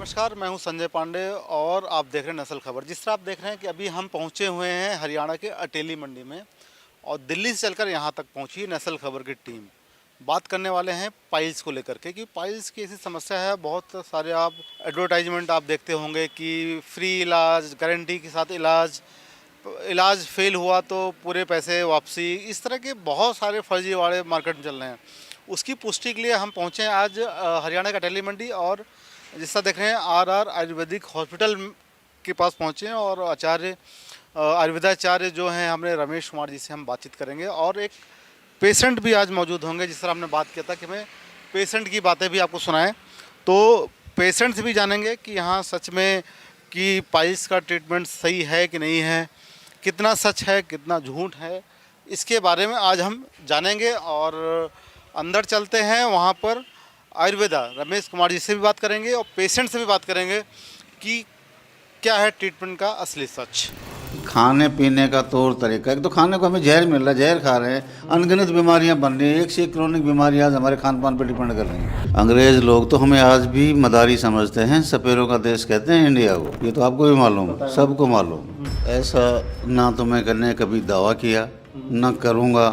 नमस्कार, मैं हूं संजय पांडे और आप देख रहे हैं नस्ल खबर। जिस तरह आप देख रहे हैं कि अभी हम पहुंचे हुए हैं हरियाणा के अटेली मंडी में और दिल्ली से चलकर यहां तक पहुंची है नस्ल खबर की टीम। बात करने वाले हैं पाइल्स को लेकर के कि पाइल्स की ऐसी समस्या है। बहुत सारे आप एडवर्टाइजमेंट आप देखते होंगे कि फ्री इलाज, गारंटी के साथ इलाज, इलाज फेल हुआ तो पूरे पैसे वापसी, इस तरह के बहुत सारे फर्जीवाड़े मार्केट में चल रहे हैं। उसकी पुष्टि के लिए हम पहुंचे हैं आज हरियाणा का अटेली मंडी और जिस तरह देख रहे हैं आर आयुर्वेदिक हॉस्पिटल के पास पहुंचे हैं और आचार्य आयुर्वेदाचार्य जो हैं हमने रमेश कुमार जी से हम बातचीत करेंगे और एक पेशेंट भी आज मौजूद होंगे। जिस तरह हमने बात किया था कि मैं पेशेंट की बातें भी आपको सुनाएं, तो पेशेंट से भी जानेंगे कि यहाँ सच में कि पाइल्स का ट्रीटमेंट सही है कि नहीं है, कितना सच है कितना झूठ है, इसके बारे में आज हम जानेंगे। और अंदर चलते हैं, वहाँ पर आयुर्वेदा रमेश कुमार जी से भी बात करेंगे और पेशेंट से भी बात करेंगे कि क्या है ट्रीटमेंट का असली सच। खाने पीने का तौर तरीका, एक तो खाने को हमें जहर मिल रहा है, जहर खा रहे हैं, अनगिनत बीमारियां बन रही हैं, एक से एक क्रोनिक बीमारियां आज हमारे खान पान पर डिपेंड कर रही हैं। अंग्रेज लोग तो हमें आज भी मदारी समझते हैं, सपेरों का देश कहते हैं इंडिया को, ये तो आपको भी मालूम, सबको मालूम। ऐसा ना तो मैं करने कभी दावा किया ना करूँगा,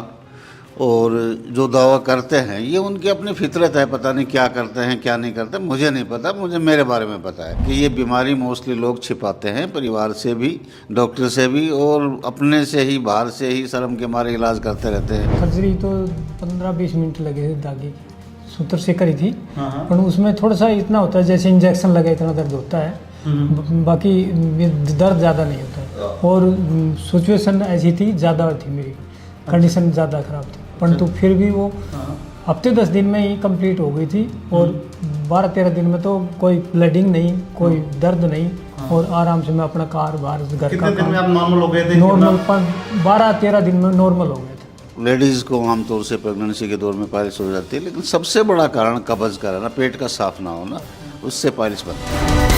और जो दावा करते हैं ये उनकी अपनी फितरत है, पता नहीं क्या करते हैं क्या नहीं करते, मुझे नहीं पता। मुझे मेरे बारे में पता है कि ये बीमारी मोस्टली लोग छिपाते हैं, परिवार से भी, डॉक्टर से भी, और अपने से ही, बाहर से ही शर्म के मारे इलाज करते रहते हैं। सर्जरी तो 15-20 मिनट लगे थे, दागी सूत्र से करी थी, पर उसमें थोड़ा सा इतना होता है जैसे इंजेक्शन लगा इतना दर्द होता है, बाकी दर्द ज़्यादा नहीं होता है। और सिचुएशन ऐसी थी, ज़्यादा थी मेरी कंडीशन, ज़्यादा ख़राब थी, परंतु फिर भी वो हफ्ते 10 दिन में ही कंप्लीट हो गई थी। और 12-13 दिन में तो कोई ब्लीडिंग नहीं, कोई दर्द नहीं, और आराम से मैं अपना कारोबार घर का दिन में आप नॉर्मल हो गए थे? नॉर्मल 12-13 दिन में नॉर्मल हो गए थे। लेडीज़ को आमतौर से प्रेगनेंसी के दौर में पाइल्स हो जाती है, लेकिन सबसे बड़ा कारण कब्ज़ का रहना, पेट का साफ ना होना, उससे पाइल्स बनती है।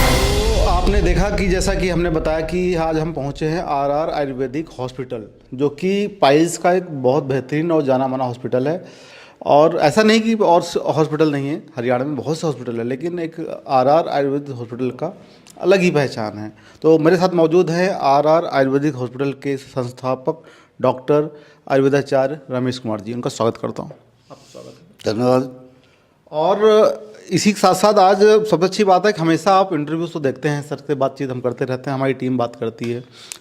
तो आपने देखा कि जैसा कि हमने बताया कि आज हम पहुंचे हैं आर आयुर्वेदिक हॉस्पिटल, जो कि पाइल्स का एक बहुत बेहतरीन और जाना माना हॉस्पिटल है। और ऐसा नहीं कि और हॉस्पिटल नहीं है, हरियाणा में बहुत से हॉस्पिटल है, लेकिन एक आर आयुर्वेदिक हॉस्पिटल का अलग ही पहचान है। तो मेरे साथ मौजूद है आर आयुर्वेदिक हॉस्पिटल के संस्थापक डॉक्टर आयुर्वेदाचार्य रमेश कुमार जी। उनका स्वागत करता हूँ। आपका स्वागत है। धन्यवाद। और इसी के साथ साथ आज सबसे अच्छी बात है कि हमेशा आप इंटरव्यूज़ तो देखते हैं, सर से बातचीत हम करते रहते हैं, हमारी टीम बात करती है,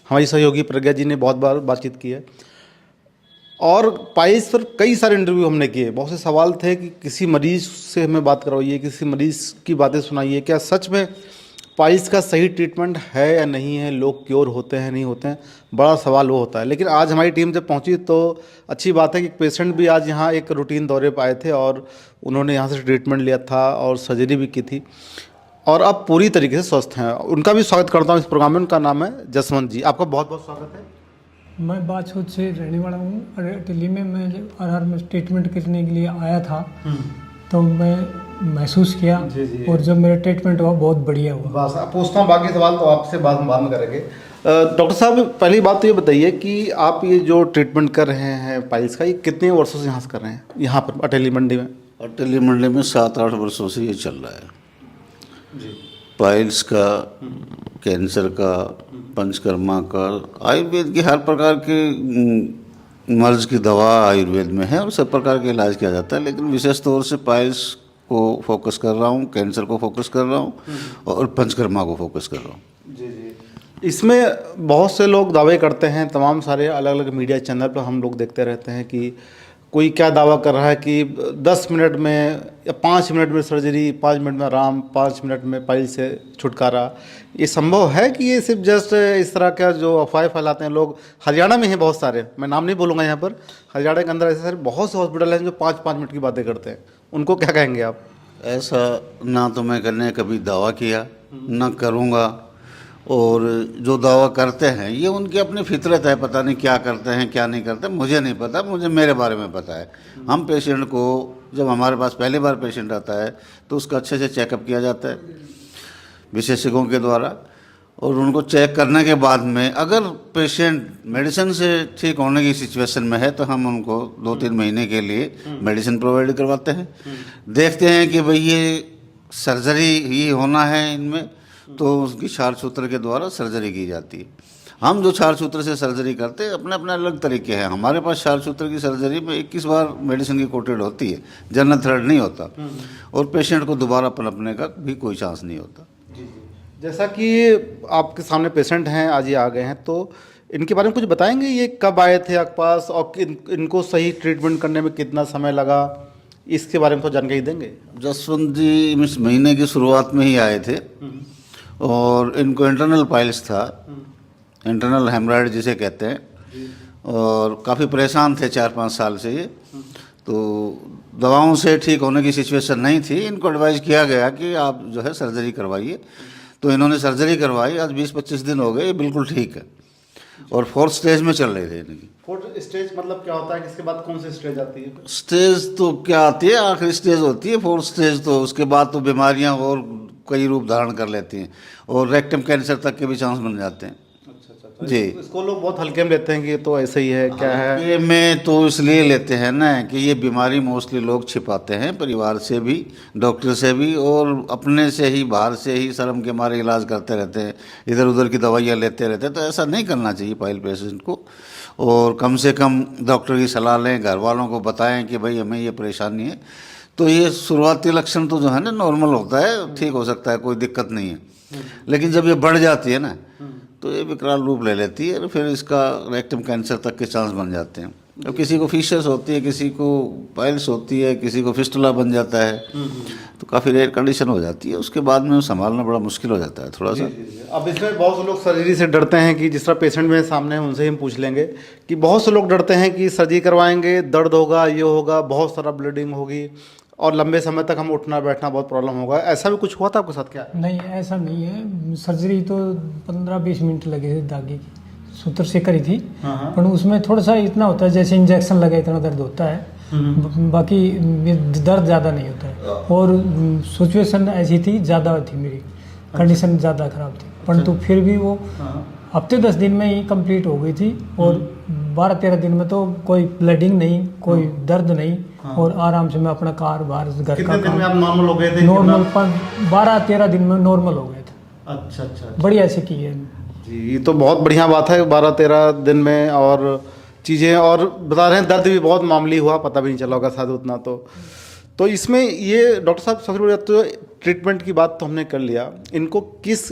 हमारी सहयोगी प्रज्ञा जी ने बहुत बार बातचीत की है और पाइल्स पर कई सारे इंटरव्यू हमने किए। बहुत से सवाल थे कि किसी मरीज़ से हमें बात करवाइए, किसी मरीज़ की बातें सुनाइए, क्या सच में पाइल्स का सही ट्रीटमेंट है या नहीं है, लोग क्योर होते हैं नहीं होते हैं, बड़ा सवाल वो होता है। लेकिन आज हमारी टीम जब पहुंची तो अच्छी बात है कि पेशेंट भी आज यहाँ एक रूटीन दौरे पर आए थे और उन्होंने यहाँ से ट्रीटमेंट लिया था और सर्जरी भी की थी और अब पूरी तरीके से स्वस्थ हैं। उनका भी स्वागत करता हूँ इस प्रोग्राम में। उनका नाम है जसवंत जी। आपका बहुत बहुत स्वागत है। मैं बाछूत से रहने वाला हूँ। दिल्ली में मैं आर में ट्रीटमेंट करने के लिए आया था, तो मैं महसूस किया जी। और जब मेरा ट्रीटमेंट हुआ बहुत बढ़िया हुआ। बस अब पूछता हूँ बाकी सवाल तो आपसे बाद में करेंगे। डॉक्टर साहब, पहली बात तो ये बताइए कि आप ये जो ट्रीटमेंट कर रहे हैं पाइल्स का, ये कितने वर्षों से यहाँ से कर रहे हैं, यहाँ पर अटेली मंडी में? अटेली मंडी में 7-8 वर्षों से ये चल रहा है जी। पाइल्स का, कैंसर का, पंचकर्मा का, आयुर्वेद की हर प्रकार के मर्ज की दवा आयुर्वेद में है और सब प्रकार के इलाज किया जाता है, लेकिन विशेष तौर से पाइल्स को फोकस कर रहा हूँ, कैंसर को फोकस कर रहा हूँ और पंचकर्मा को फोकस कर रहा हूँ। जी। इसमें बहुत से लोग दावे करते हैं, तमाम सारे अलग अलग मीडिया चैनल पर हम लोग देखते रहते हैं कि कोई क्या दावा कर रहा है कि 10 मिनट में या 5 मिनट में सर्जरी, 5 मिनट में आराम, 5 मिनट में पाइल्स से छुटकारा। ये संभव है कि ये सिर्फ जस्ट इस तरह का जो अफवाह फैलाते हैं लोग? हरियाणा में हैं बहुत सारे, मैं नाम नहीं बोलूँगा यहाँ पर, हरियाणा के अंदर ऐसे सारे बहुत से हॉस्पिटल हैं जो 5-5 मिनट की बातें करते हैं, उनको क्या कहेंगे आप? ऐसा ना तो मैं करने कभी दावा किया ना करूँगा, और जो दावा करते हैं ये उनकी अपनी फितरत है, पता नहीं क्या करते हैं क्या नहीं करते, मुझे नहीं पता। मुझे मेरे बारे में पता है। हम पेशेंट को, जब हमारे पास पहली बार पेशेंट आता है तो उसका अच्छे से चेकअप किया जाता है विशेषज्ञों के द्वारा, और उनको चेक करने के बाद में अगर पेशेंट मेडिसिन से ठीक होने की सिचुएशन में है तो हम उनको 2-3 महीने के लिए मेडिसिन प्रोवाइड करवाते हैं। देखते हैं कि भाई ये सर्जरी ही होना है इनमें, तो उसकी क्षार सूत्र के द्वारा सर्जरी की जाती है। हम जो क्षार सूत्र से सर्जरी करते हैं अपने अपने अलग तरीके हैं। हमारे पास क्षार सूत्र की सर्जरी में 21 बार मेडिसिन की कोटेड होती है, जनरल थ्रेड नहीं होता, और पेशेंट को दोबारा पनपने का भी कोई चांस नहीं होता। जैसा कि आपके सामने पेशेंट हैं, आज ये आ गए हैं, तो इनके बारे में कुछ बताएंगे? ये कब आए थे आपके पास और इनको सही ट्रीटमेंट करने में कितना समय लगा, इसके बारे में तो जानकारी देंगे? जसवंत जी इस महीने की शुरुआत में ही आए थे और इनको इंटरनल पाइल्स था, इंटरनल हेमराइड जिसे कहते हैं, और काफ़ी परेशान थे 4-5 साल से ये। तो दवाओं से ठीक होने की सिचुएशन नहीं थी, इनको एडवाइस किया गया कि आप जो है सर्जरी करवाइए, तो इन्होंने सर्जरी करवाई। आज 20-25 दिन हो गए, ये बिल्कुल ठीक है और 4th स्टेज में चल रहे थे इनकी। 4th स्टेज मतलब क्या होता है? किसके बाद कौन सी स्टेज आती है? स्टेज तो क्या आती है, आखिरी स्टेज होती है 4th स्टेज, तो उसके बाद तो बीमारियां और कई रूप धारण कर लेती हैं और रेक्टम कैंसर तक के भी चांस बन जाते हैं। अच्छा। जी। इसको लोग बहुत हल्के में लेते हैं कि ये तो ऐसे ही है, क्या है? ये में तो इसलिए लेते हैं ना कि ये बीमारी मोस्टली लोग छिपाते हैं, परिवार से भी, डॉक्टर से भी, और अपने से ही, बाहर से ही शर्म के मारे इलाज करते रहते हैं, इधर उधर की दवाइयाँ लेते रहते हैं। तो ऐसा नहीं करना चाहिए पाइल पेशेंट को, और कम से कम डॉक्टर की सलाह लें, घर वालों को बताएं कि भाई हमें ये परेशानी है। तो ये शुरुआती लक्षण तो जो है ना नॉर्मल होता है, ठीक हो सकता है, कोई दिक्कत नहीं है। लेकिन जब ये बढ़ जाती है ना तो ये विकराल रूप ले लेती है और फिर इसका रेक्टम कैंसर तक के चांस बन जाते हैं। अब किसी को फिशर्स होती है, किसी को पाइल्स होती है, किसी को फिस्टुला बन जाता है, तो काफ़ी रेयर कंडीशन हो जाती है। उसके बाद में संभालना बड़ा मुश्किल हो जाता है थोड़ा सा। अब इसमें बहुत से लोग सर्जरी से डरते हैं कि जिस तरह पेशेंट मेरे सामने हैं उनसे ही हम पूछ लेंगे कि बहुत से लोग डरते हैं कि सर्जरी करवाएंगे, दर्द होगा, ये होगा, बहुत सारा ब्लीडिंग होगी और लंबे समय तक हम उठना बैठना बहुत प्रॉब्लम होगा। ऐसा भी कुछ हुआ था आपके साथ क्या? नहीं, ऐसा नहीं है। सर्जरी तो 15-20 मिनट लगे थे, दागी की सूत्र से करी थी, पर उसमें थोड़ा सा इतना होता है जैसे इंजेक्शन लगे इतना दर्द होता है, बाकी दर्द ज़्यादा नहीं होता है। और सिचुएशन ऐसी थी, ज़्यादा थी मेरी कंडीशन, ज़्यादा ख़राब थी, परंतु फिर भी वो हफ्ते 10 दिन में ही कंप्लीट हो गई थी और 12-13 दिन में तो कोई ब्लीडिंग नहीं, कोई दर्द नहीं, और आराम से मैं अपना कार बाहर घर कितने दिन में आप नॉर्मल हो गए थे? नॉर्मल 12-13 दिन में नॉर्मल हो गए थे। अच्छा। बढ़िया से की है जी, ये तो बहुत बढ़िया बात है 12-13 दिन में। और चीज़ें और बता रहे हैं, दर्द भी बहुत मामूली हुआ, पता भी नहीं चला होगा शायद उतना। तो इसमें ये डॉक्टर साहब सबसे बड़ी बात तो ट्रीटमेंट की बात तो हमने कर लिया, इनको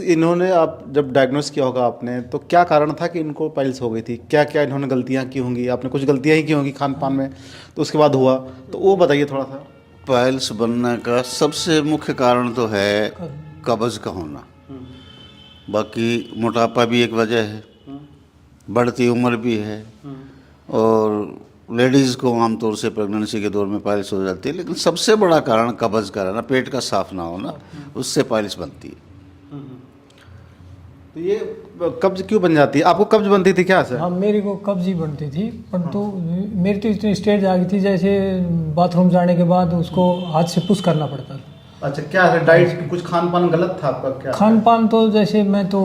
इन्होंने आप जब डायग्नोस किया होगा आपने, तो क्या कारण था कि इनको पाइल्स हो गई थी? क्या क्या इन्होंने गलतियां की होंगी? आपने कुछ गलतियां ही की होंगी खान पान में, तो उसके बाद हुआ, तो वो बताइए थोड़ा सा। पाइल्स बनने का सबसे मुख्य कारण तो है कब्ज का होना, बाकी मोटापा भी एक वजह है, बढ़ती उम्र भी है, और लेडीज़ को आमतौर से प्रेगनेंसी के दौर में पाइल्स हो जाती है। लेकिन सबसे बड़ा कारण कब्ज का रहना, पेट का साफ ना होना, उससे पाइल्स बनती है। तो ये कब्ज क्यों बन जाती है? आपको कब्ज बनती थी क्या? हाँ, मेरी को कब्ज ही बनती थी, परंतु मेरी तो इतनी स्टेज आ गई थी जैसे बाथरूम जाने के बाद उसको हाथ से पुश करना पड़ता था। अच्छा, क्या है डाइट, कुछ खान पान गलत था आपका क्या? खान पान तो जैसे मैं तो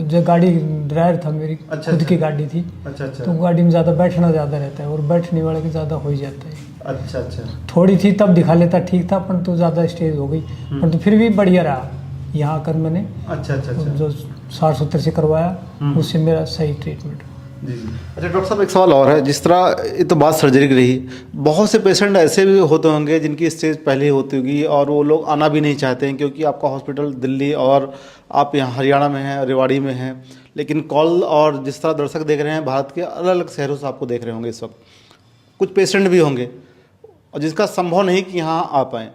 जो गाड़ी ड्राइवर था मेरी, खुद की गाड़ी थी, तो गाड़ी में ज़्यादा बैठना ज़्यादा रहता है और बैठने वाले के ज़्यादा हो ही जाता है। अच्छा। थोड़ी थी तब दिखा लेता, ठीक था, परंतु ज़्यादा स्टेज हो गई, परंतु फिर भी बढ़िया रहा। यहाँ आकर मैंने जो क्षार सूत्र से करवाया उससे मेरा सही ट्रीटमेंट। अच्छा डॉक्टर साहब, एक सवाल और है। जिस तरह ये तो बात सर्जरी की रही, बहुत से पेशेंट ऐसे भी होते होंगे जिनकी स्टेज पहले ही होती होगी और वो लोग आना भी नहीं चाहते हैं, क्योंकि आपका हॉस्पिटल दिल्ली और आप यहाँ हरियाणा में हैं, रेवाड़ी में हैं, लेकिन कॉल और जिस तरह दर्शक देख रहे हैं भारत के अलग अलग शहरों से आपको देख रहे होंगे इस वक्त, कुछ पेशेंट भी होंगे और जिसका संभव नहीं कि यहाँ आ पाएँ,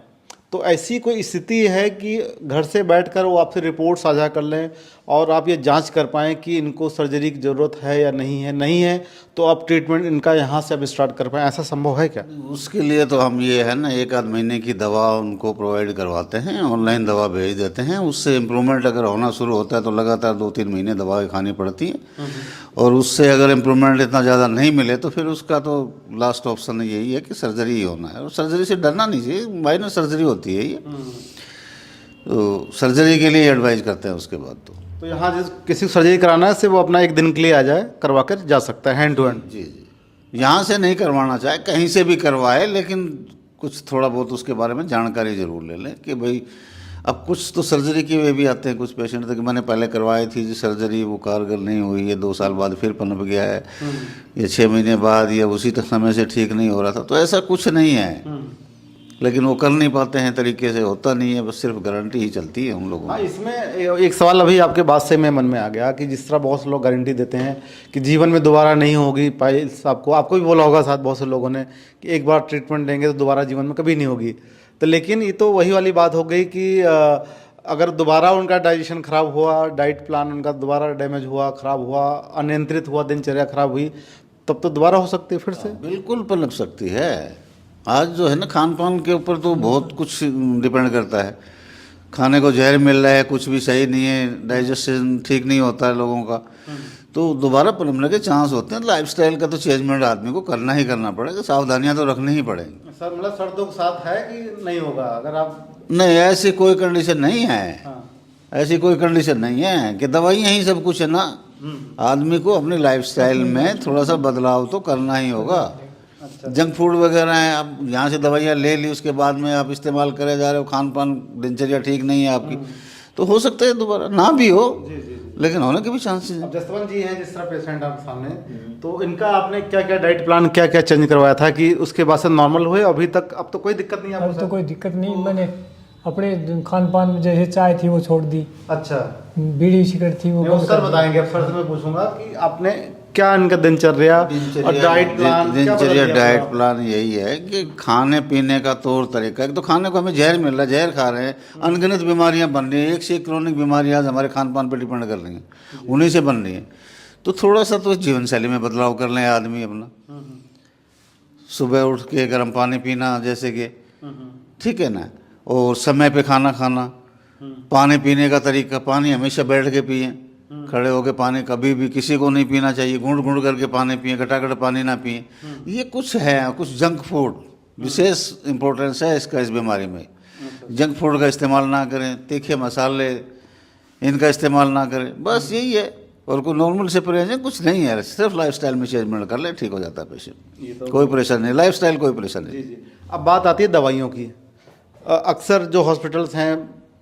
तो ऐसी कोई स्थिति है कि घर से बैठकर वो आपसे रिपोर्ट साझा कर लें और आप ये जांच कर पाएँ कि इनको सर्जरी की ज़रूरत है या नहीं है, तो आप ट्रीटमेंट इनका यहाँ से अब स्टार्ट कर पाएँ, ऐसा संभव है क्या? उसके लिए तो हम ये है ना 1-8 महीने की दवा उनको प्रोवाइड करवाते हैं, ऑनलाइन दवा भेज देते हैं। उससे इम्प्रूवमेंट अगर होना शुरू होता है तो लगातार 2-3 महीने दवाएं खानी पड़ती हैं, और उससे अगर इम्प्रूवमेंट इतना ज़्यादा नहीं मिले तो फिर उसका तो लास्ट ऑप्शन यही है कि सर्जरी ही होना है। और सर्जरी से डरना नहीं चाहिए, माइनर सर्जरी होती है ये, तो सर्जरी के लिए एडवाइज करते हैं। उसके बाद तो यहाँ जिस किसी को सर्जरी कराना है, सिर्फ वो अपना 1 दिन के लिए आ जाए, करवा कर जा सकता है हैंड टू हैंड। जी, यहाँ से नहीं करवाना चाहे, कहीं से भी करवाए, लेकिन कुछ थोड़ा बहुत उसके बारे में जानकारी ज़रूर ले लें कि भाई अब कुछ तो सर्जरी के वे भी आते हैं कुछ पेशेंट तो कि मैंने पहले करवाई थी जी सर्जरी, वो कारगर नहीं हुई है, 2 साल बाद फिर पनप गया है, या 6 महीने बाद, या उसी समय से ठीक नहीं हो रहा था। तो ऐसा कुछ नहीं है, लेकिन वो कर नहीं पाते हैं तरीके से, होता नहीं है, बस सिर्फ गारंटी ही चलती है उन लोगों हाँ, की। इसमें एक सवाल अभी आपके बात से मैं मन में आ गया कि जिस तरह बहुत से लोग गारंटी देते हैं कि जीवन में दोबारा नहीं होगी पाइल्स, आपको भी बोला होगा साथ बहुत से लोगों ने कि एक बार ट्रीटमेंट देंगे तो दोबारा जीवन में कभी नहीं होगी। तो लेकिन ये तो वही वाली बात हो गई कि अगर दोबारा उनका डाइजेशन खराब हुआ, डाइट प्लान उनका दोबारा डैमेज हुआ, खराब हुआ, अनियंत्रित हुआ, दिनचर्या खराब हुई, तब तो दोबारा हो सकती है फिर से। बिल्कुल पनप सकती है। आज जो है ना खान पान के ऊपर तो बहुत कुछ डिपेंड करता है। खाने को जहर मिल रहा है, कुछ भी सही नहीं है, डाइजेशन ठीक नहीं होता है लोगों का, तो दोबारा पनपने के चांस होते हैं। लाइफस्टाइल का तो चेंजमेंट आदमी को करना ही करना पड़ेगा, सावधानियां तो रखनी ही पड़ेंगी। सर मतलब सर्दों के साथ है कि नहीं होगा अगर आप? नहीं, ऐसी कोई कंडीशन नहीं है। हाँ। ऐसी कोई कंडीशन नहीं है कि दवाइयाँ ही सब कुछ है ना। आदमी को अपनी लाइफस्टाइल में थोड़ा सा बदलाव तो करना ही होगा। अच्छा। जंक फूड वगैरह हैं, आप यहाँ से दवाइयाँ ले ली, उसके बाद में आप इस्तेमाल करे जा रहे हो, खान पान दिनचर्या ठीक नहीं है आपकी, तो हो सकता है दोबारा ना भी हो, लेकिन होने के भी चांसेस हैं। अब जसवंत जी हैं जिस तरह पेशेंट आपके सामने, तो इनका आपने क्या क्या डाइट प्लान क्या क्या चेंज करवाया था कि उसके बाद से नॉर्मल हुए? अभी तक अब तो कोई दिक्कत नहीं है अब आपको? तो कोई दिक्कत नहीं, मैंने अपने खान पान में जैसे चाय थी वो छोड़ दी, अच्छा, बीड़ी सिगरेट थी वो बंद सर कर दी। बताएंगे। अब सर से मैं पूछूंगा कि आपने क्या इनका दिनचर्या और डाइट प्लान दिनचर्या डाइट प्लान यही है कि खाने पीने का तौर तरीका। एक तो खाने को हमें जहर मिल रहा है, जहर खा रहे हैं, अनगिनत बीमारियां बन रही हैं, एक से एक क्रोनिक बीमारियां आज हमारे खान पान पर डिपेंड कर रही हैं, उन्हीं से बन रही हैं। तो थोड़ा सा तो जीवन शैली में बदलाव कर लें आदमी अपना। सुबह उठ के गर्म पानी पीना जैसे कि, ठीक है ना, और समय पे खाना खाना, पानी पीने का तरीका, पानी हमेशा बैठ के पिए, खड़े होके पानी कभी भी किसी को नहीं पीना चाहिए, घूंट घूंट करके पानी पिए, घटाघट पानी ना पिए। ये कुछ है, कुछ जंक फूड विशेष इंपॉर्टेंस है इसका इस बीमारी में। जंक फूड का इस्तेमाल ना करें, तीखे मसाले इनका इस्तेमाल ना करें, बस यही है। और कोई नॉर्मल से परहेज कुछ नहीं है, सिर्फ लाइफस्टाइल में चेंजमेंट कर ले, ठीक हो जाता है पेशेंट। कोई परेशानी नहीं, लाइफस्टाइल कोई परेशानी नहीं। जी। अब बात आती है दवाइयों की। अक्सर जो हॉस्पिटल्स हैं,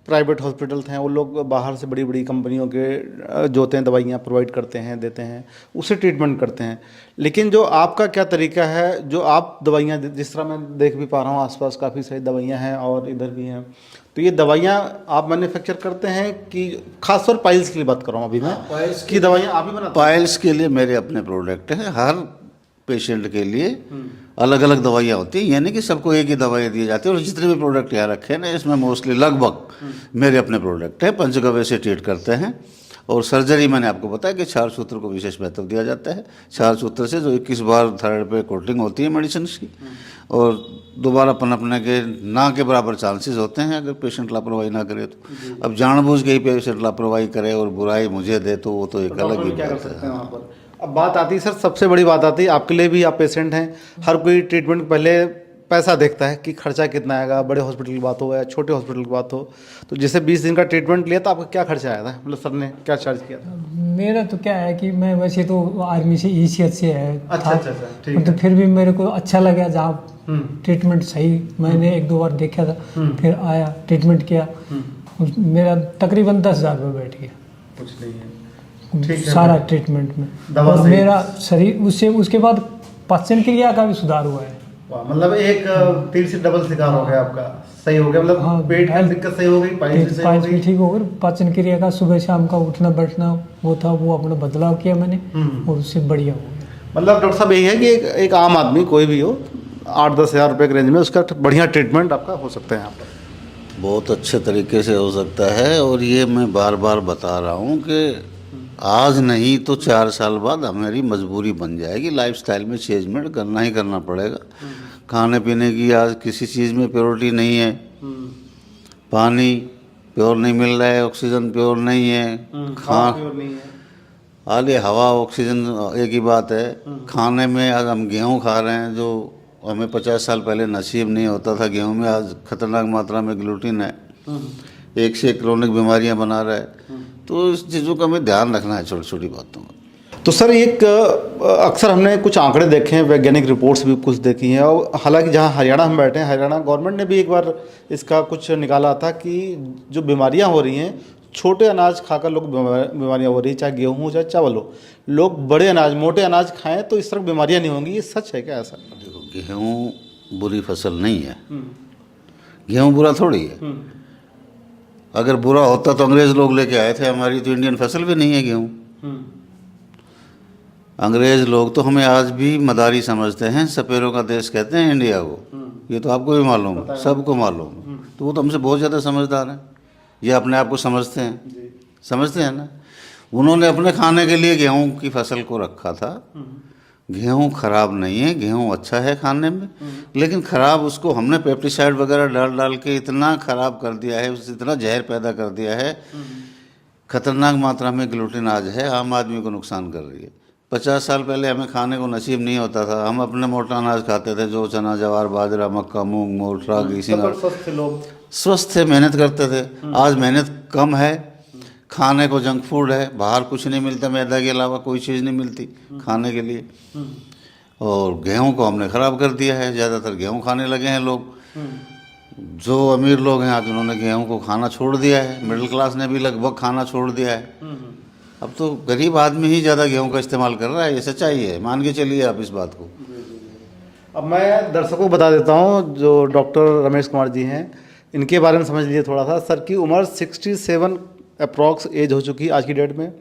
प्राइवेट हॉस्पिटल्स हैं, वो लोग बाहर से बड़ी बड़ी कंपनियों के जो होते हैं दवाइयाँ प्रोवाइड करते हैं, देते हैं, उससे ट्रीटमेंट करते हैं। लेकिन जो आपका क्या तरीका है, जो आप दवाइयाँ जिस तरह मैं देख भी पा रहा हूँ आसपास काफ़ी सारी दवाइयाँ हैं और इधर भी हैं, तो ये दवाइयाँ आप मैन्युफैक्चर करते हैं कि खासतौर पाइल्स की बात कर रहा हूँ अभी मैं, पाइल्स की दवाइयाँ आप ही बनाते हैं? पाइल्स के लिए मेरे अपने प्रोडक्ट हैं, हर पेशेंट के लिए अलग अलग दवाइयाँ होती हैं, यानी कि सबको एक ही दवाई दी जाती है। और जितने भी प्रोडक्ट यहाँ रखे हैं ना, इसमें मोस्टली लगभग मेरे अपने प्रोडक्ट हैं, पंचगव्य से ट्रीट करते हैं। और सर्जरी मैंने आपको बताया कि 4 सूत्र को विशेष महत्व दिया जाता है। 4 सूत्र से जो 21 बार थर्ड पे कोटिंग होती है मेडिसिन की, और दोबारा पनपने के ना के बराबर चांसेस होते हैं अगर पेशेंट लापरवाही ना करे तो। अब जानबूझ के ही पेशेंट लापरवाही करे और बुराई मुझे दे तो वो तो एक अलग ही क्या कर बात सकते हैं है। वहाँ पर? अब बात आती है सर, सबसे बड़ी बात आती है आपके लिए भी, आप पेशेंट हैं, हर कोई ट्रीटमेंट पहले पैसा देखता है कि खर्चा कितना आएगा, बड़े हॉस्पिटल की बात हो या छोटे हॉस्पिटल की बात हो। तो जैसे 20 दिन का ट्रीटमेंट लिया तो आपका क्या खर्चा आया था, मतलब सर ने क्या चार्ज किया था? मेरा तो क्या है कि मैं वैसे तो आर्मी से ईसीएच से है अच्छा, ठीक है। तो फिर भी मेरे को अच्छा लगा जहाँ ट्रीटमेंट सही, मैंने 1-2 बार देखा था, फिर आया ट्रीटमेंट किया, मेरा तकरीबन 10,000 रुपये बैठ गया कुछ नहीं है, ठीक है, सारा ट्रीटमेंट में। दवा और से मेरा शरीर उसके बाद पाचन क्रिया का भी सुधार हुआ है। वाह, मतलब एक तीर से डबल शिकार हो गया आपका, सही हो गया, मतलब हाँ, पेट की दिक्कत सही हो गई, पाइल्स भी सही हो पाइल्स भी गई। ठीक हो गई, पाचन क्रिया का सुबह शाम का उठना बैठना वो था, वो अपना बदलाव किया मैंने और उससे बढ़िया हो गया। मतलब डॉक्टर साहब यही है कि एक आम आदमी कोई भी हो, 8-10 हज़ार रुपये के रेंज में उसका बढ़िया ट्रीटमेंट आपका हो सकता है यहाँ पर। बहुत अच्छे तरीके से हो सकता है। और ये मैं बार बार बता रहा हूँ कि आज नहीं तो 4 साल बाद हमारी मजबूरी बन जाएगी, लाइफस्टाइल में चेंजमेंट करना ही करना पड़ेगा। खाने पीने की आज किसी चीज़ में प्योरिटी नहीं है, पानी प्योर नहीं मिल रहा है, ऑक्सीजन प्योर नहीं है, खाली हवा ऑक्सीजन एक ही बात है। खाने में आज हम गेहूँ खा रहे हैं जो हमें 50 साल पहले नसीब नहीं होता था। गेहूं में आज खतरनाक मात्रा में ग्लूटीन है, एक से एक क्रोनिक बीमारियां बना रहा है। तो इस चीज़ों का हमें ध्यान रखना है, छोटी छोटी बातों का। तो सर एक अक्सर हमने कुछ आंकड़े देखे हैं, वैज्ञानिक रिपोर्ट्स भी कुछ देखी हैं, और हालांकि जहां हरियाणा हम बैठे हैं, हरियाणा गवर्नमेंट ने भी एक बार इसका कुछ निकाला था कि जो बीमारियां हो रही हैं, छोटे अनाज खाकर लोग बीमारियां हो रही, चाहे गेहूं हो चाहे चावल हो, लोग बड़े अनाज मोटे अनाज खाएं तो इस तरह बीमारियां नहीं होंगी, ये सच है क्या ऐसा? देखो, गेहूँ बुरी फसल नहीं है। गेहूँ बुरा थोड़ी है। अगर बुरा होता तो अंग्रेज लोग लेके आए थे, हमारी तो इंडियन फसल भी नहीं है गेहूँ। अंग्रेज लोग तो हमें आज भी मदारी समझते हैं, सपेरों का देश कहते हैं इंडिया को। ये तो आपको भी मालूम है, सबको मालूम है। तो वो तो हमसे बहुत ज़्यादा समझदार हैं, ये अपने आप को समझते हैं, समझते हैं ना। उन्होंने अपने खाने के लिए गेहूं की फसल को रखा था। गेहूं खराब नहीं है, गेहूं अच्छा है खाने में, लेकिन खराब उसको हमने पेस्टिसाइड वगैरह डाल डाल के इतना खराब कर दिया है, उससे इतना जहर पैदा कर दिया है, खतरनाक मात्रा में ग्लूटेन आज है, आम आदमी को नुकसान कर रही है। 50 साल पहले हमें खाने को नसीब नहीं होता था, हम अपने मोटा अनाज खाते थे, जो चना जवार बाजरा मक्का मूंग मोट रागी सिंगार, स्वस्थ थे, मेहनत करते थे। आज मेहनत कम है, खाने को जंक फूड है, बाहर कुछ नहीं मिलता, मैदा के अलावा कोई चीज़ नहीं मिलती खाने के लिए। और गेहूं को हमने ख़राब कर दिया है, ज़्यादातर गेहूं खाने लगे हैं लोग। जो अमीर लोग हैं आज उन्होंने गेहूं को खाना छोड़ दिया है, मिडिल क्लास ने भी लगभग खाना छोड़ दिया है। अब तो गरीब आदमी ही ज़्यादा गेहूं का इस्तेमाल कर रहा है, ये सच्चाई है, मान के चलिए आप इस बात को। अब मैं दर्शकों को बता देता हूँ, जो डॉक्टर रमेश कुमार जी हैं, इनके बारे में समझ लीजिए थोड़ा सा। सर की उम्र 67 अप्रॉक्स एज हो चुकी है आज की डेट में,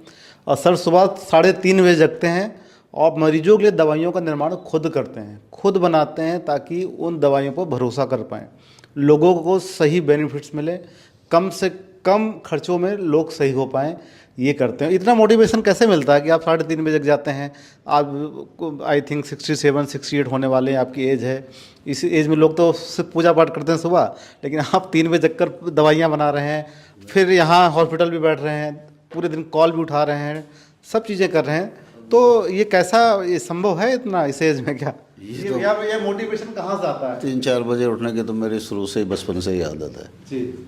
और सर सुबह 3:30 बजे जगते हैं और मरीजों के लिए दवाइयों का निर्माण खुद करते हैं, खुद बनाते हैं, ताकि उन दवाइयों पर भरोसा कर पाएँ, लोगों को सही बेनिफिट्स मिले, कम से कम खर्चों में लोग सही हो पाएँ, ये करते हैं। इतना मोटिवेशन कैसे मिलता है कि आप 3:30 बजे जग जाते हैं? आप आई थिंक 67 68 होने वाले हैं, आपकी एज है। इस एज में लोग तो सिर्फ पूजा पाठ करते हैं सुबह, लेकिन आप 3 बजे जग कर दवाइयाँ बना रहे हैं, फिर यहाँ हॉस्पिटल भी बैठ रहे हैं, पूरे दिन कॉल भी उठा रहे हैं, सब चीज़ें कर रहे हैं। तो ये कैसा ये संभव है इतना इस एज में? क्या ये मोटिवेशन कहाँ से आता है? 3-4 बजे उठने की तो मेरी शुरू से ही, बचपन से ही आदत है जी।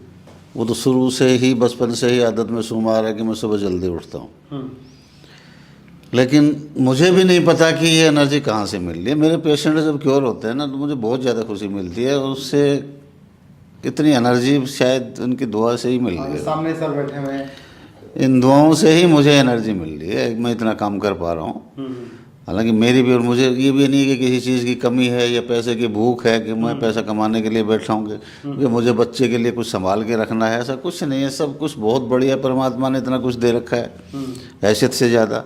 वो तो शुरू से ही, बचपन से ही आदत में शुमार है कि मैं सुबह जल्दी उठता हूँ। लेकिन मुझे भी नहीं पता कि ये एनर्जी कहाँ से मिल रही है। मेरे पेशेंट जब क्योर होते हैं ना, तो मुझे बहुत ज़्यादा खुशी मिलती है, और उससे इतनी एनर्जी शायद उनकी दुआ से ही मिल रही है। सामने सर बैठे हुए हैं, इन दुआओं से ही मुझे एनर्जी मिल रही है, मैं इतना काम कर पा रहा हूँ। हालांकि मेरी भी, और मुझे ये भी नहीं है कि किसी चीज़ की कमी है या पैसे की भूख है कि मैं पैसा कमाने के लिए बैठा हूँ कि मुझे बच्चे के लिए कुछ संभाल के रखना है, ऐसा कुछ नहीं है। सब कुछ बहुत बढ़िया, परमात्मा ने इतना कुछ दे रखा है, हैसियत से ज़्यादा।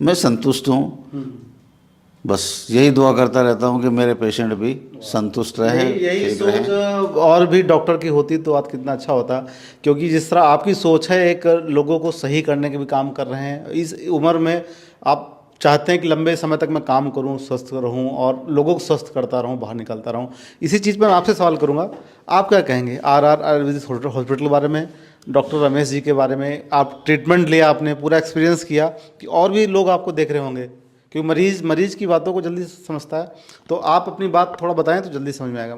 मैं संतुष्ट हूँ, बस यही दुआ करता रहता हूँ कि मेरे पेशेंट भी संतुष्ट रहें। यही सोच और भी डॉक्टर की होती तो आज कितना अच्छा होता, क्योंकि जिस तरह आपकी सोच है, एक लोगों को सही करने के भी काम कर रहे हैं। इस उम्र में आप चाहते हैं कि लंबे समय तक मैं काम करूं, स्वस्थ रहूं और लोगों को स्वस्थ करता रहूं, बाहर निकलता रहूं। इसी चीज़ पर मैं आपसे सवाल करूंगा, आप क्या कहेंगे आरआर आयुर्वेदिक हॉस्पिटल के बारे में, डॉक्टर रमेश जी के बारे में? आप ट्रीटमेंट लिया, आपने पूरा एक्सपीरियंस किया, कि और भी लोग आपको देख रहे होंगे, क्योंकि मरीज़ की बातों को जल्दी समझता है। तो आप अपनी बात थोड़ा बताएं तो जल्दी समझ में आएगा।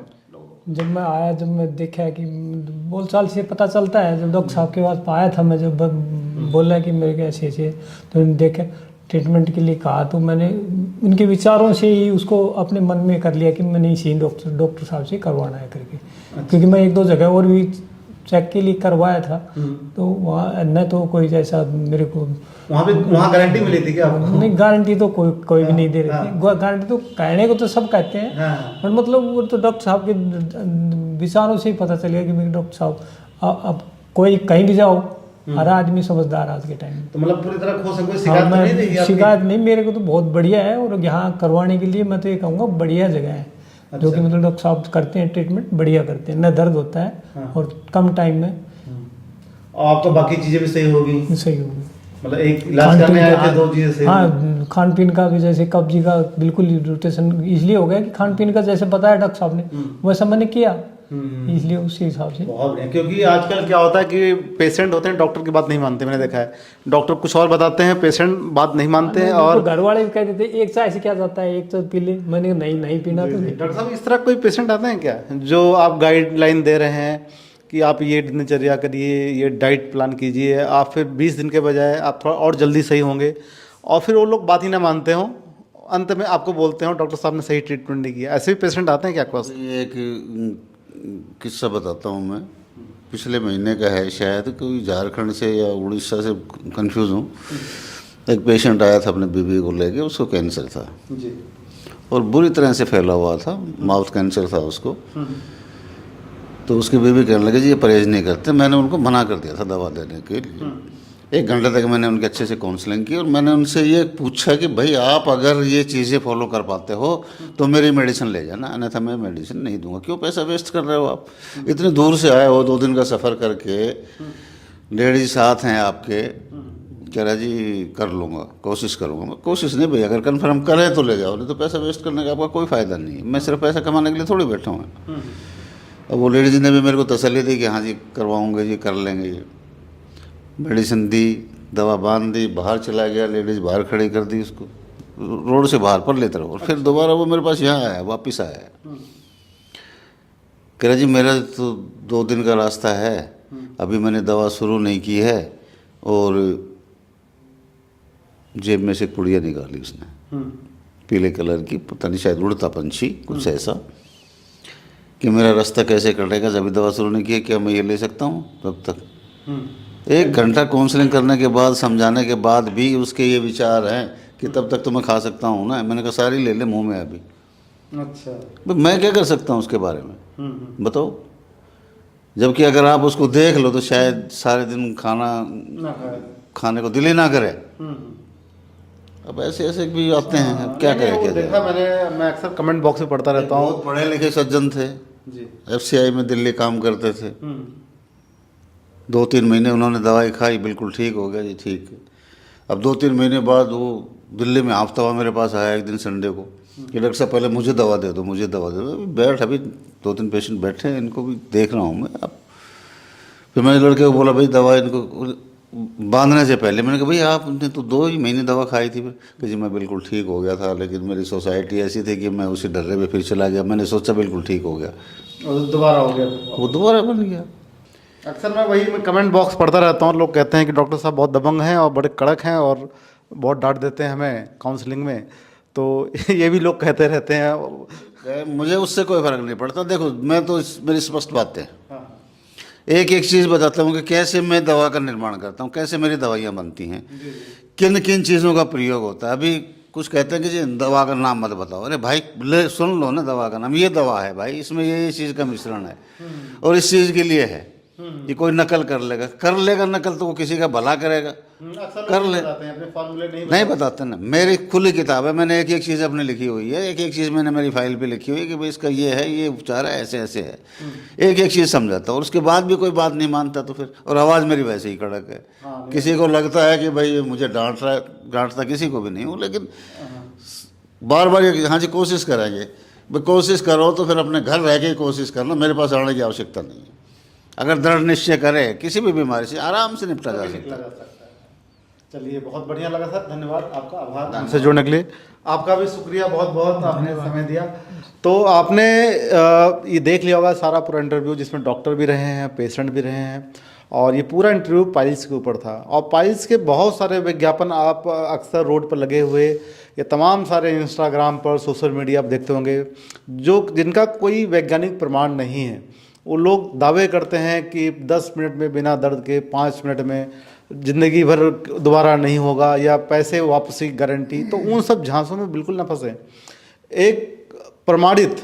जब मैं आया, जब मैं देखा कि बोलचाल से पता चलता है, जब डॉक्टर साहब के पास आया था मैं, जब बोला कि मेरे को ऐसे ऐसे, तो देखे ट्रीटमेंट के लिए कहा, तो मैंने उनके विचारों से ही उसको अपने मन में कर लिया कि मैंने इसी डॉक्टर साहब से करवाना है करके। क्योंकि मैं 1-2 जगह और भी चेक के लिए करवाया था, तो वहाँ न तो कोई जैसा मेरे को वहाँ गारंटी मिली थी क्या? नहीं, गारंटी तो कोई भी नहीं दे रही थी। गारंटी तो कहने को तो सब कहते हैं, पर मतलब वो तो डॉक्टर साहब के विचारों से ही पता चलेगा कि मेरे डॉक्टर साहब, अब कोई कहीं भी जाओ, हर आदमी समझदार आज के टाइम में। तो मतलब पूरी तरह खोज, कोई शिकायत नहीं देगी? शिकायत नहीं, मेरे को तो बहुत बढ़िया है, और यहाँ करवाने के लिए मैं तो ये कहूँगा बढ़िया जगह है। अच्छा। जो कि मतलब डॉक्टर साहब करते हैं ट्रीटमेंट, बढ़िया करते हैं, न दर्द होता है और कम टाइम में। और आपको बाकी चीज़ें भी सही होगी? सही होगी, मतलब एक इलाज करने आए थे, 2 चीज़ें सही। हाँ, खान पीन का भी, जैसे कब्जी का बिल्कुल रोटेशन इसलिए हो गया कि खान पीन का जैसे बताया डॉक्टर साहब ने, वैसा मैंने किया, इसलिए उसी हिसाब से। बहुत बढ़िया, क्योंकि आजकल क्या होता है कि पेशेंट होते हैं, डॉक्टर की बात नहीं मानते, मैंने देखा है। डॉक्टर कुछ और बताते हैं, पेशेंट बात नहीं मानते हैं, और घर वाले भी कहते थे एक चाय से क्या जाता है, एक चाय पी ले, मैंने नहीं पीना। तो डॉक्टर साहब, इस तरह कोई पेशेंट आते हैं क्या, जो आप गाइडलाइन दे रहे हैं कि आप ये दिनचर्या करिए, ये डाइट प्लान कीजिए, आप फिर 20 दिन के बजाय आप थोड़ा और जल्दी सही होंगे, और फिर वो लोग बात ही ना मानते हों, अंत में आपको बोलते हो डॉक्टर साहब ने सही ट्रीटमेंट नहीं किया। ऐसे भी पेशेंट आते हैं क्या आपके पास? ये एक किस्सा बताता हूँ मैं, पिछले महीने का है शायद, कोई झारखंड से या उड़ीसा से, कंफ्यूज हूँ। एक पेशेंट आया था अपने बीवी को लेके, उसको कैंसर था जी। और बुरी तरह से फैला हुआ था, माउथ कैंसर था उसको। तो उसकी बीवी कहने लगे जी ये परहेज नहीं करते। मैंने उनको मना कर दिया था दवा देने के लिए। 1 घंटे तक मैंने उनके अच्छे से काउंसलिंग की और मैंने उनसे ये पूछा कि भाई आप अगर ये चीज़ें फॉलो कर पाते हो तो मेरी मेडिसिन ले जाना, अन्यथा मैं मेडिसिन नहीं दूंगा। क्यों पैसा वेस्ट कर रहे हो आप? इतने दूर से आए हो, 2 दिन का सफ़र करके, लेडीज साथ हैं आपके, कह रहा जी कर लूँगा, कोशिश करूँगा। मैं कोशिश नहीं भाई, अगर कन्फर्म करें तो ले जाओ, नहीं तो पैसा वेस्ट करने का आपका कोई फ़ायदा नहीं है। मैं सिर्फ पैसा कमाने के लिए थोड़ी बैठा हूँ। अब वो लेडीज ने भी मेरे को तसल्ली दी कि हाँ जी करवाऊँगे जी, कर लेंगे ये। मेडिसिन दी, दवा बांध दी, बाहर चला गया, लेडीज़ बाहर खड़ी कर दी उसको, रोड से बाहर पर लेते रहो। और फिर दोबारा वो मेरे पास यहाँ आया, वापस आया, कह रहा जी मेरा तो 2 दिन का रास्ता है, अभी मैंने दवा शुरू नहीं की है। और जेब में से पुड़िया निकाली उसने, पीले कलर की, पता नहीं शायद उड़ता पंछी कुछ ऐसा, कि मेरा रास्ता कैसे कटेगा, जब दवा शुरू नहीं की है, क्या मैं ये ले सकता हूँ? तब तक 1 घंटा काउंसलिंग करने के बाद, समझाने के बाद भी उसके ये विचार हैं कि तब तक तो मैं खा सकता हूँ ना। मैंने कहा सारी ले ले मुंह में अभी। अच्छा, तो मैं क्या कर सकता हूँ उसके बारे में, बताओ? जबकि अगर आप उसको देख लो तो शायद सारे दिन खाने को दिल ही ना करे। अब ऐसे ऐसे भी आते हैं, अब क्या करें? क्या देखा मैं अक्सर कमेंट बॉक्स में पढ़ता रहता हूँ। बहुत पढ़े लिखे सज्जन थे जी। FCI में दिल्ली काम करते थे। 2-3 महीने उन्होंने दवाई खाई, बिल्कुल ठीक हो गया जी, ठीक है। अब 2-3 महीने बाद वो दिल्ली में हफ्ता हुआ मेरे पास आया एक दिन संडे को कि डॉक्टर साहब पहले मुझे दवा दे दो, मुझे दवा दे दो। बैठ, अभी 2-3 पेशेंट बैठे हैं, इनको भी देख रहा हूँ मैं। अब फिर मैंने लड़के को बोला भाई दवा इनको बांधने से पहले, मैंने कहा भाई आपने तो 2 ही महीने दवा खाई थी। फिर कि जी मैं बिल्कुल ठीक हो गया था, लेकिन मेरी सोसाइटी ऐसी थी कि मैं उसी डर्रे में फिर चला गया। मैंने सोचा बिल्कुल ठीक हो गया, और दोबारा हो गया, वो दोबारा बन गया। अक्सर मैं कमेंट बॉक्स पढ़ता रहता हूँ। लोग कहते हैं कि डॉक्टर साहब बहुत दबंग हैं और बड़े कड़क हैं और बहुत डांट देते हैं हमें काउंसलिंग में। तो ये भी लोग कहते रहते हैं। मुझे उससे कोई फ़र्क नहीं पड़ता। देखो मैं तो मेरी स्पष्ट बात है, एक एक चीज़ बताता हूँ कि कैसे मैं दवा का निर्माण करता हूँ, कैसे मेरी दवाइयाँ बनती हैं, किन किन चीज़ों का प्रयोग होता है। अभी कुछ कहते हैं कि जी दवा का नाम मत बताओ। अरे भाई सुन लो ना दवा का नाम, ये दवा है भाई, इसमें ये चीज़ का मिश्रण है और इस चीज़ के लिए है। कि कोई नकल कर लेगा नकल, तो वो किसी का भला करेगा, कर ले। अपने फॉर्मूले नहीं बताते ना। मेरी खुली किताब है, मैंने एक एक चीज़ अपने लिखी हुई है, एक एक चीज़ मैंने मेरी फाइल पे लिखी हुई है कि भाई इसका ये है, ये उपचार है, ऐसे ऐसे है। एक एक चीज़ समझाता हूँ और उसके बाद भी कोई बात नहीं मानता तो फिर, और आवाज़ मेरी वैसे ही कड़क है। किसी को लगता है कि भाई मुझे डांटता किसी को भी नहीं हूँ, लेकिन बार बार हाँ जी कोशिश करेंगे। भाई कोशिश करो तो फिर अपने घर रह के कोशिश करना, मेरे पास आने की आवश्यकता नहीं है। अगर दृढ़ निश्चय करे किसी भी बीमारी से आराम से निपटा जा सकता है। चलिए बहुत बढ़िया लगा सर, धन्यवाद आपका, आभार हमसे जुड़ने के लिए। आपका भी शुक्रिया, बहुत बहुत आपने समय दिया। तो आपने ये देख लिया होगा सारा पूरा इंटरव्यू, जिसमें डॉक्टर भी रहे हैं, पेशेंट भी रहे हैं, और ये पूरा इंटरव्यू पाइल्स के ऊपर था। और पाइल्स के बहुत सारे विज्ञापन आप अक्सर रोड पर लगे हुए, ये तमाम सारे इंस्टाग्राम पर, सोशल मीडिया आप देखते होंगे, जिनका कोई वैज्ञानिक प्रमाण नहीं है। वो लोग दावे करते हैं कि 10 मिनट में बिना दर्द के, 5 मिनट में ज़िंदगी भर दोबारा नहीं होगा, या पैसे वापसी गारंटी। तो उन सब झांसों में बिल्कुल ना फंसें। एक प्रमाणित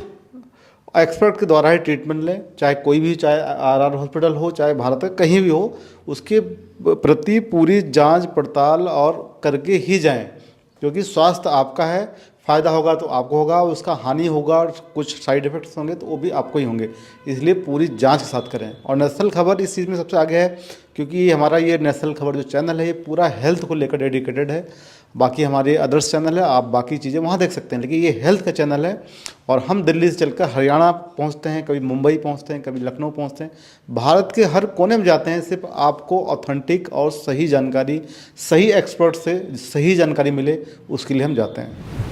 एक्सपर्ट के द्वारा ही ट्रीटमेंट लें, चाहे कोई भी, चाहे RR हॉस्पिटल हो, चाहे भारत का कहीं भी हो, उसके प्रति पूरी जांच पड़ताल और करके ही जाएं, क्योंकि स्वास्थ्य आपका है। फ़ायदा होगा तो आपको होगा, उसका हानि होगा, कुछ साइड इफ़ेक्ट्स होंगे तो वो भी आपको ही होंगे। इसलिए पूरी जांच के साथ करें। और नेशनल खबर इस चीज़ में सबसे आगे है, क्योंकि हमारा ये नेशनल खबर जो चैनल है, ये पूरा हेल्थ को लेकर डेडिकेटेड है। बाकी हमारे अदर्स चैनल है, आप बाकी चीज़ें वहाँ देख सकते हैं, लेकिन ये हेल्थ का चैनल है। और हम दिल्ली से चलकर हरियाणा पहुँचते हैं, कभी मुंबई पहुँचते हैं, कभी लखनऊ पहुँचते हैं, भारत के हर कोने में जाते हैं, सिर्फ आपको ऑथेंटिक और सही जानकारी, सही एक्सपर्ट से सही जानकारी मिले, उसके लिए हम जाते हैं।